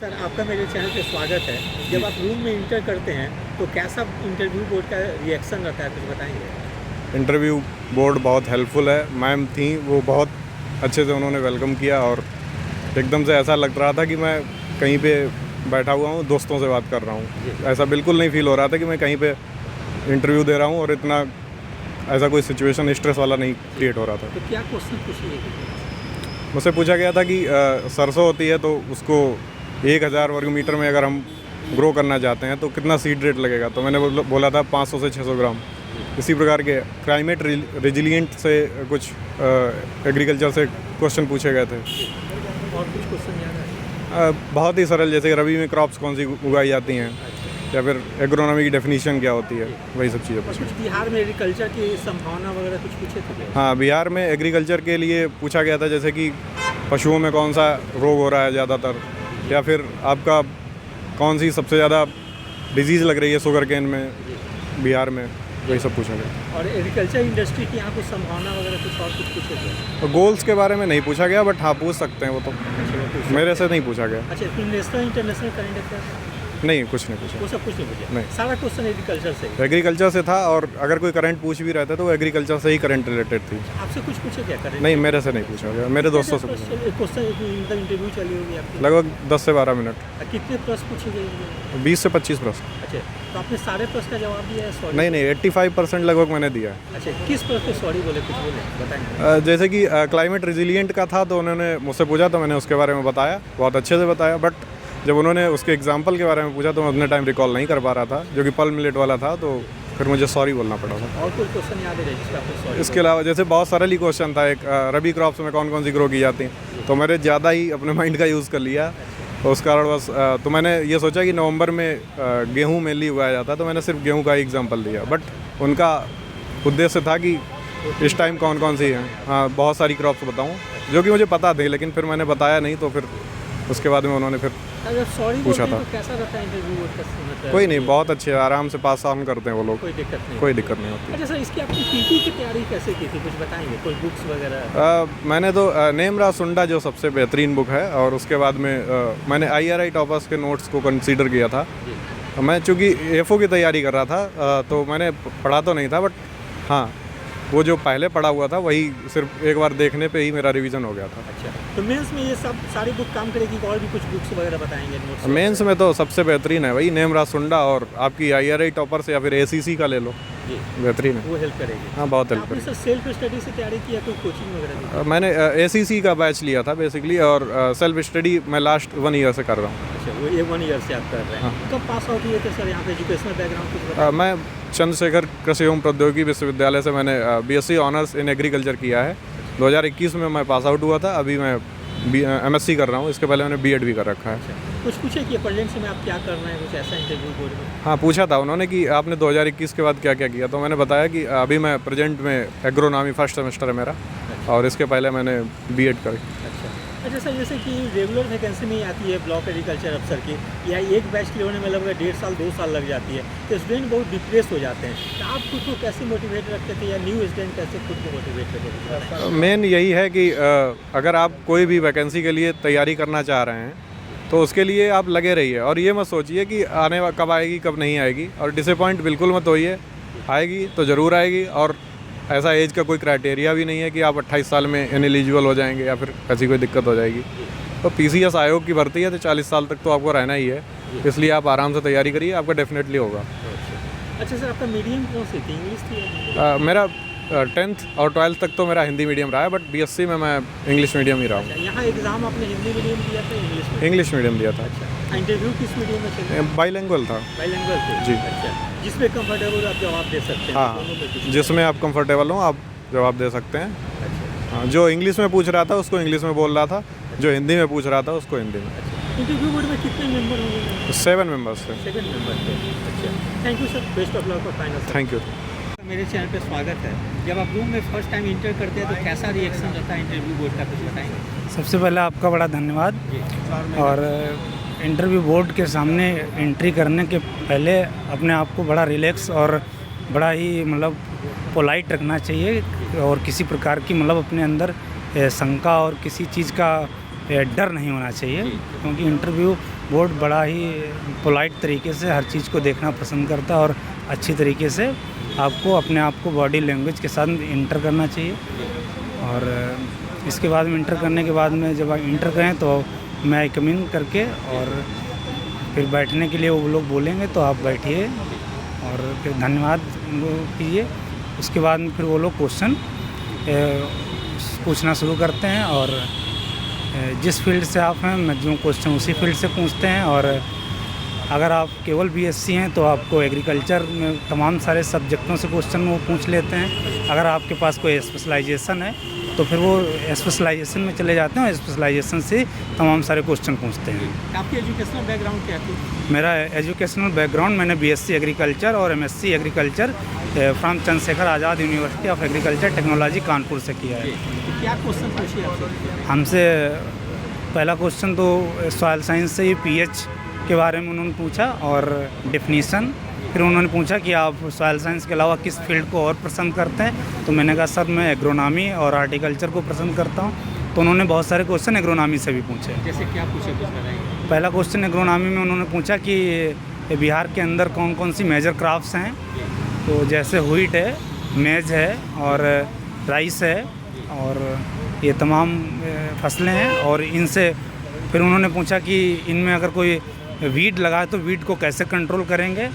Sir आपका मेरे channel पे स्वागत है। जब आप रूम में इंटर करते हैं तो कैसा इंटरव्यू बोर्ड का रिएक्शन रहता है, कुछ बताएंगे? इंटरव्यू बोर्ड बहुत हेल्पफुल है। मैम थी, वो बहुत अच्छे से उन्होंने वेलकम किया और एकदम से ऐसा लग रहा था कि मैं कहीं पे बैठा हुआ हूँ, दोस्तों से बात कर रहा हूँ। ऐसा बिल्कुल नहीं फील हो रहा था कि मैं कहीं पे इंटरव्यू दे रहा हूँ और इतना ऐसा कोई सिचुएशन स्ट्रेस वाला नहीं क्रिएट हो रहा था। तो क्या क्वेश्चन पूछिए? मुझसे पूछा गया था कि सरसों होती है तो उसको 1000 वर्ग मीटर में अगर हम ग्रो करना चाहते हैं तो कितना सीड रेट लगेगा। तो मैंने बोला था 500 से 600 ग्राम। इसी प्रकार के क्लाइमेट रेजिलिएंट से कुछ एग्रीकल्चर से क्वेश्चन पूछे गए थे। और कुछ क्वेश्चन याद है? बहुत ही सरल, जैसे रबी में क्रॉप्स कौन सी उगाई जाती हैं या फिर एग्रोनॉमी की डेफिनेशन क्या होती है, वही सब चीज़ें पूछी। कुछ बिहार में एग्रीकल्चर की संभावना वगैरह कुछ पूछे थे? हाँ, बिहार में एग्रीकल्चर के लिए पूछा गया था, जैसे कि पशुओं में कौन सा रोग हो रहा है ज़्यादातर, या फिर आपका कौन सी सबसे ज़्यादा डिजीज़ लग रही है शुगर केन में बिहार में, वही सब पूछा गया। और एग्रीकल्चर इंडस्ट्री की यहाँ कुछ संभावना वगैरह कुछ और कुछ पूछे थे? तो गोल्स के बारे में नहीं पूछा गया, बट हाँ पूछ सकते हैं, वो तो मेरे से नहीं पूछा गया। अच्छा, फिर नेशनल इंटरनेशनल करंट अफेयर नहीं, कुछ नहीं पूछा। वो सब कुछ नहीं पूछा? नहीं, सारा क्वेश्चन एग्रीकल्चर से? एग्रीकल्चर से था, और अगर कोई करंट पूछ भी रहता तो वो एग्रीकल्चर से ही करंट रिलेटेड थी। आपसे कुछ पूछे क्या करंट? नहीं, मेरे से नहीं पूछा गया, मेरे दोस्तों से पूछा। क्वेश्चन इंटरव्यू चली होगी आपकी? लगभग 10 से 12 मिनट। कितने प्रश्न पूछे गए? 20 से 25 प्रश्न। अच्छा, तो आपने सारे प्रश्न का जवाब दिया है? सॉरी नहीं, 85% लगभग मैंने दिया है। अच्छा, किस प्रश्न पे सॉरी बोले, कुछ बोले बताएंगे? जैसे कि क्लाइमेट रेजिलिएंट का था, तो उन्होंने मुझसे पूछा तो मैंने उसके बारे में बताया, बहुत अच्छे से बताया। बट जब उन्होंने उसके एग्जाम्पल के बारे में पूछा तो मैं उतने टाइम रिकॉल नहीं कर पा रहा था, जो कि पल मिलेट वाला था, तो फिर मुझे सॉरी बोलना पड़ा था। और कोई क्वेश्चन याद है जिसका आपको सॉरी? इसके अलावा जैसे बहुत सरल ही क्वेश्चन था, एक रबी क्रॉप्स में कौन कौन सी ग्रो की जाती हैं, तो मैंने ज़्यादा ही अपने माइंड का यूज़ कर लिया। तो उस कारण बस तो मैंने ये सोचा कि नवंबर में गेहूँ मेनली उगाया जाता है, तो मैंने सिर्फ गेहूँ का ही एग्जाम्पल दिया। बट उनका उद्देश्य था कि इस टाइम कौन कौन सी हैं, हाँ बहुत सारी क्रॉप्स बताऊँ, जो कि मुझे पता थी, लेकिन फिर मैंने बताया नहीं, तो फिर उसके बाद में उन्होंने फिर अगर सॉरी पूछा था। तो कैसा रहता है इंटरव्यू का? कोई नहीं, बहुत अच्छे, आराम से पास ऑन करते हैं वो लोग, कोई दिक्कत नहीं? कोई दिक्कत नहीं होती। अच्छा सर, इसकी आपने पीटी की तैयारी कैसे की थी, कुछ बताएंगे? कोई बुक्स वगैरह? मैंने तो नेमरा सुंडा जो सबसे बेहतरीन बुक है, और उसके बाद में मैंने IRI टॉपर्स के नोट्स को कंसीडर किया था। मैं चूँकि एफओ की तैयारी कर रहा था, तो मैंने पढ़ा तो नहीं था, बट हाँ वो जो पहले पढ़ा हुआ था वही सिर्फ एक बार देखने पे ही मेरा रिवीजन हो गया था। अच्छा, तो मेंस में ये सब सारी बुक काम करेगी? और भी कुछ बुक्स वगैरह बताएंगे नोट्स? मेंस में तो सबसे बेहतरीन है वही नेमरा सुंडा, और आपकी IRI टॉपर्स या फिर ACC का ले लो, बेहतरीन है, वो हेल्प करेगी। हाँ बहुत हेल्प आपने करेगी। सर सेल्फ स्टडी से तैयारी की या कोई कोचिंग वगैरह? मैंने ACC का बैच लिया था बेसिकली, और सेल्फ स्टडी मैं लास्ट 1 ईयर से कर रहा हूँ। अच्छा, वो ये 1 ईयर से आप कर रहे हैं? कब पास आउट हुए थे सर यहाँ पे? एजुकेशनल बैकग्राउंड कुछ बताएं? मैं चंद्रशेखर कृषि एवं प्रौद्योगिकी विश्वविद्यालय से मैंने BSc ऑनर्स इन एग्रीकल्चर किया है। 2021 में मैं पास आउट हुआ था। अभी मैं MSc कर रहा हूँ, इसके पहले मैंने B.Ed भी कर रखा है। अच्छा, कुछ पूछे कि प्रेजेंट में आप क्या कर रहे हैं, कुछ ऐसा इंटरव्यू बोर्ड में? हाँ, पूछा था उन्होंने कि आपने 2021 के बाद क्या क्या किया, तो मैंने बताया कि अभी मैं प्रेजेंट में एग्रोनॉमी फर्स्ट सेमेस्टर है मेरा, और इसके पहले मैंने B.Ed करी। अच्छा सर, जैसे कि रेगुलर वैकेंसी में आती है ब्लॉक एग्रीकल्चर अफसर की, या एक बैच के लिए होने में लगभग 1.5 साल 2 साल लग जाती है, तो स्टूडेंट बहुत डिप्रेस हो जाते हैं। तो आप खुद को कैसे मोटिवेट रखते थे, या न्यू स्टूडेंट कैसे खुद को मोटिवेट करते थे? मेन यही है कि अगर आप कोई भी वैकेंसी के लिए तैयारी करना चाह रहे हैं तो उसके लिए आप लगे रहिए, और ये मत सोचिए कि कब आएगी कब नहीं आएगी, और डिसअपॉइंट बिल्कुल मत होइए। आएगी तो ज़रूर आएगी, और ऐसा एज का कोई क्राइटेरिया भी नहीं है कि आप 28 साल में इनएलिजिबल हो जाएंगे या फिर ऐसी कोई दिक्कत हो जाएगी। तो PCS आयोग की भर्ती है, तो 40 साल तक तो आपको रहना ही है, इसलिए आप आराम से तैयारी करिए, आपका डेफिनेटली होगा। अच्छा सर, आपका मीडियम कौन सी थी, इंग्लिश थी? मेरा 10th और 12th तक तो मेरा हिंदी मीडियम रहा है, बट BSc में मैं इंग्लिश मीडियम ही रहा हूँ। यहाँ एग्जाम आपने हिंदी मीडियम दिया था, इंग्लिश में? इंग्लिश मीडियम दिया था। अच्छा, इंटरव्यू किस मीडियम में चले? बाइलिंगुअल था। बाइलिंगुअल थे? जी। अच्छा, जिसमें कंफर्टेबल आप जवाब दे सकते हैं? हाँ, जिसमें आप कंफर्टेबल हो आप जवाब दे सकते हैं। अच्छा, हाँ, जो इंग्लिश में पूछ रहा था उसको इंग्लिश में बोल रहा था, जो हिंदी में पूछ रहा था उसको हिंदी में। इंटरव्यू बोर्ड में कितने मेंबर होंगे? 7 मेंबर्स थे। 7 मेंबर थे। अच्छा, thank you sir, best of luck for final. Thank you. मेरे चैनल पे स्वागत है। जब आप रूम में फर्स्ट टाइम इंटर करते हैं तो कैसा रिएक्शन रहता है इंटरव्यू बोर्ड का, कुछ बताएंगे? सबसे पहले आपका बड़ा धन्यवाद। और इंटरव्यू बोर्ड के सामने एंट्री करने के पहले अपने आप को बड़ा रिलैक्स और बड़ा ही मतलब पोलाइट रखना चाहिए, और किसी प्रकार की मतलब अपने अंदर शंका और किसी चीज़ का डर नहीं होना चाहिए, क्योंकि इंटरव्यू बोर्ड बड़ा ही पोलाइट तरीके से हर चीज़ को देखना पसंद करता है और अच्छी तरीके से आपको अपने आप को बॉडी लैंग्वेज के साथ इंटर करना चाहिए। और इसके बाद में इंटर करने के बाद में जब आप इंटर करें तो मैं आई कम इन करके और फिर बैठने के लिए वो लोग बोलेंगे तो आप बैठिए और फिर धन्यवाद उनको कीजिए। उसके बाद में फिर वो लोग क्वेश्चन पूछना शुरू करते हैं और जिस फील्ड से आप हैं मैक्सिमम क्वेश्चन उसी फील्ड से पूछते हैं। और अगर आप केवल बीएससी हैं तो आपको एग्रीकल्चर में तमाम सारे सब्जेक्टों से क्वेश्चन वो पूछ लेते हैं। अगर आपके पास कोई स्पेशलाइजेशन है तो फिर वो स्पेशलाइजेशन में चले जाते हैं और स्पेशलाइजेशन से तमाम सारे क्वेश्चन पूछते हैं। आपकी एजुकेशनल बैकग्राउंड क्या थी? मेरा एजुकेशनल बैकग्राउंड, मैंने बीएससी एग्रीकल्चर और MSc agriculture from Chandrashekhar Azad university of agriculture technology Kanpur से किया है। तो क्या क्वेश्चन पूछिए आपसे? हमसे पहला क्वेश्चन तो सॉइल साइंस से ही पीएच के बारे में उन्होंने पूछा और डेफिनीशन। फिर उन्होंने पूछा कि आप सॉइल साइंस के अलावा किस फील्ड को और पसंद करते हैं, तो मैंने कहा सर मैं एग्रोनॉमी और हार्टिकल्चर को पसंद करता हूँ। तो उन्होंने बहुत सारे क्वेश्चन एग्रोनॉमी से भी पूछे। जैसे क्या पूछे कुछ बताइए। पहला क्वेश्चन एग्रोनॉमी में उन्होंने पूछा कि बिहार के अंदर कौन कौन सी मेजर क्राफ्ट्स हैं, तो जैसे व्हीट है, मेज है और राइस है और ये तमाम फसलें हैं। और इनसे फिर उन्होंने पूछा कि इनमें अगर कोई वीड लगा तो वीड को कैसे कंट्रोल करेंगे,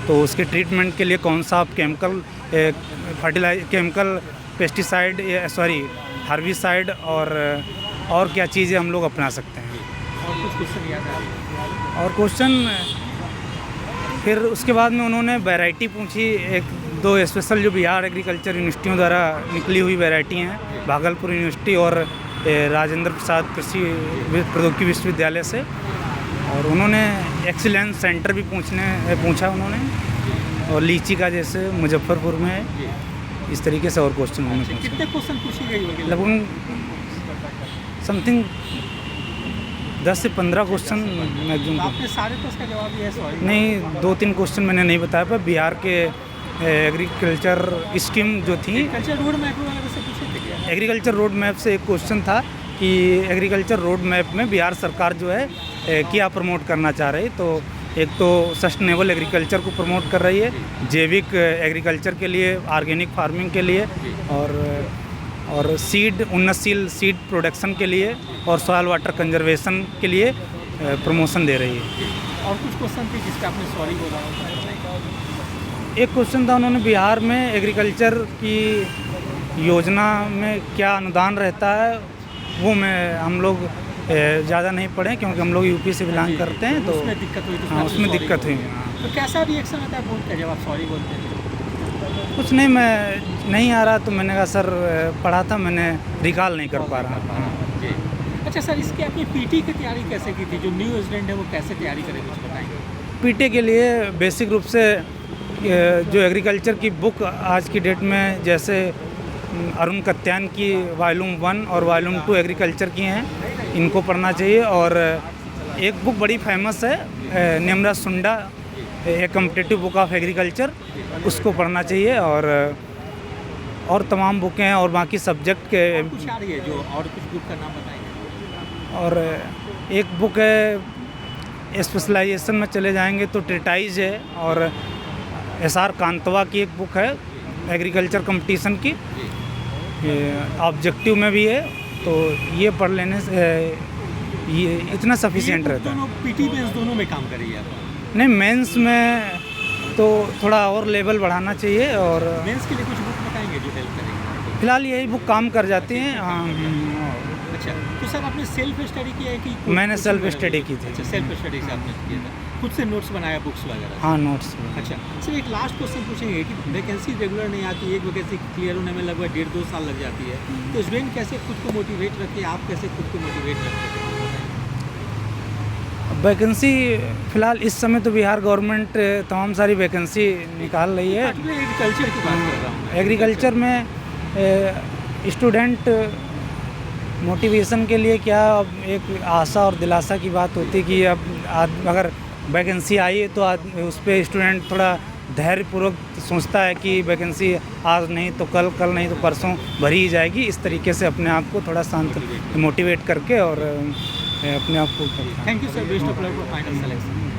तो उसके ट्रीटमेंट के लिए कौन सा आप केमिकल पेस्टिसाइड हार्बिसाइड और क्या चीज़ें हम लोग अपना सकते हैं। और कुछ क्वेश्चन याद है? और क्वेश्चन फिर उसके बाद में उन्होंने वैरायटी पूछी, एक दो स्पेशल जो बिहार एग्रीकल्चर यूनिवर्सिटियों द्वारा निकली हुई वैरायटी हैं, भागलपुर यूनिवर्सिटी और राजेंद्र प्रसाद कृषि प्रौद्योगिकी विश्वविद्यालय से। और उन्होंने एक्सीलेंस सेंटर भी पूछा उन्होंने, और लीची का जैसे मुजफ्फरपुर में है, इस तरीके से और क्वेश्चन उन्होंने पूछे। कितने क्वेश्चन पूछी गई होगी? लगभग समथिंग 10 से 15 क्वेश्चन मैक्सिमम। आपने सारे तो उसका जवाब दिया है? सॉरी नहीं, 2-3 क्वेश्चन मैंने नहीं बताया, पर बिहार के एग्रीकल्चर स्कीम जो थी, एग्रीकल्चर रोड मैप वगैरह से पूछे थे क्या? एग्रीकल्चर रोड मैप से एक क्वेश्चन था कि एग्रीकल्चर रोड मैप में बिहार सरकार जो है क्या प्रमोट करना चाह रही। तो एक तो सस्टेनेबल एग्रीकल्चर को प्रमोट कर रही है, जैविक एग्रीकल्चर के लिए, ऑर्गेनिक फार्मिंग के लिए और उन्नतशील सीड प्रोडक्शन के लिए और सॉइल वाटर कंजर्वेशन के लिए प्रमोशन दे रही है। और कुछ क्वेश्चन थे जिसका आपने सॉरी बोला? एक क्वेश्चन था उन्होंने बिहार में एग्रीकल्चर की योजना में क्या अनुदान रहता है, वो हम लोग ज़्यादा नहीं पढ़े क्योंकि हम लोग यूपी से बिलोंग करते हैं, तो उसमें दिक्कत हुई? हाँ, उसमें दिक्कत हुई। तो कैसा रिएक्शन आता है बोलते हैं जब आप सॉरी बोलते हैं? कुछ नहीं, मैं नहीं आ रहा तो मैंने कहा सर पढ़ा था, मैंने रिकॉल नहीं कर पा रहा। जी। अच्छा सर, इसकी आपने पीटी की तैयारी कैसे की थी? जो न्यू स्टूडेंट है वो कैसे तैयारी करे, कुछ बताएंगे? पीटी के लिए बेसिक रूप से जो एग्रीकल्चर की बुक आज की डेट में, जैसे अरुण कत्यान की वॉल्यूम 1 और वॉल्यूम 2 एग्रीकल्चर की हैं, इनको पढ़ना चाहिए। और एक बुक बड़ी फेमस है निमरा सुंडा, ए कॉम्पिटिटिव बुक ऑफ एग्रीकल्चर, उसको पढ़ना चाहिए। और तमाम बुकें हैं और बाकी सब्जेक्ट के कुछ आ रही है जो, और कुछ बुक का नाम बताएंगे? और एक बुक है, स्पेशलाइजेशन में चले जाएंगे तो ट्रिटाइज है, और एसआर कांतवा की एक बुक है एग्रीकल्चर कंपटीशन की, ऑब्जेक्टिव में भी है, तो ये पढ़ लेने से ये इतना सफिशिएंट रहता है। पीटी मेंस दोनों में काम करिए आप? नहीं, मेंस में तो थोड़ा और लेवल बढ़ाना चाहिए। और मेंस के लिए कुछ बुक बताएंगे जो हेल्प करेंगे? फिलहाल यही बुक काम कर जाती हैं। अच्छा, तो सर आपने सेल्फ स्टडी किया है कि? मैंने सेल्फ स्टडी की थी। अच्छा, सेल्फ स्टडी से आपने किया था, खुद से नोट्स बनाया बुक्स वगैरह? हाँ, नोट्स। अच्छा सर, एक लास्ट क्वेश्चन पूछेंगे कि वैकेंसी रेगुलर नहीं आती, एक वैकेंसी क्लियर होने में लगभग 1.5-2 साल लग जाती है, तो स्टूडेंट कैसे खुद को मोटिवेट रखे, आप कैसे खुद को मोटिवेट रखते हैं? वैकेंसी फ़िलहाल इस समय तो बिहार गवर्नमेंट तमाम सारी वैकेंसी निकाल रही है। एग्रीकल्चर की बात कर रहा हूँ। एग्रीकल्चर में स्टूडेंट मोटिवेशन के लिए क्या, एक आशा और दिलासा की बात होती है कि अब अगर वैकेंसी आई है तो उस पर स्टूडेंट थोड़ा धैर्यपूर्वक सोचता है कि वैकेंसी आज नहीं तो कल नहीं तो परसों भरी ही जाएगी। इस तरीके से अपने आप को थोड़ा शांत मोटिवेट करके और अपने आप को thank you sir, best of luck for final selection.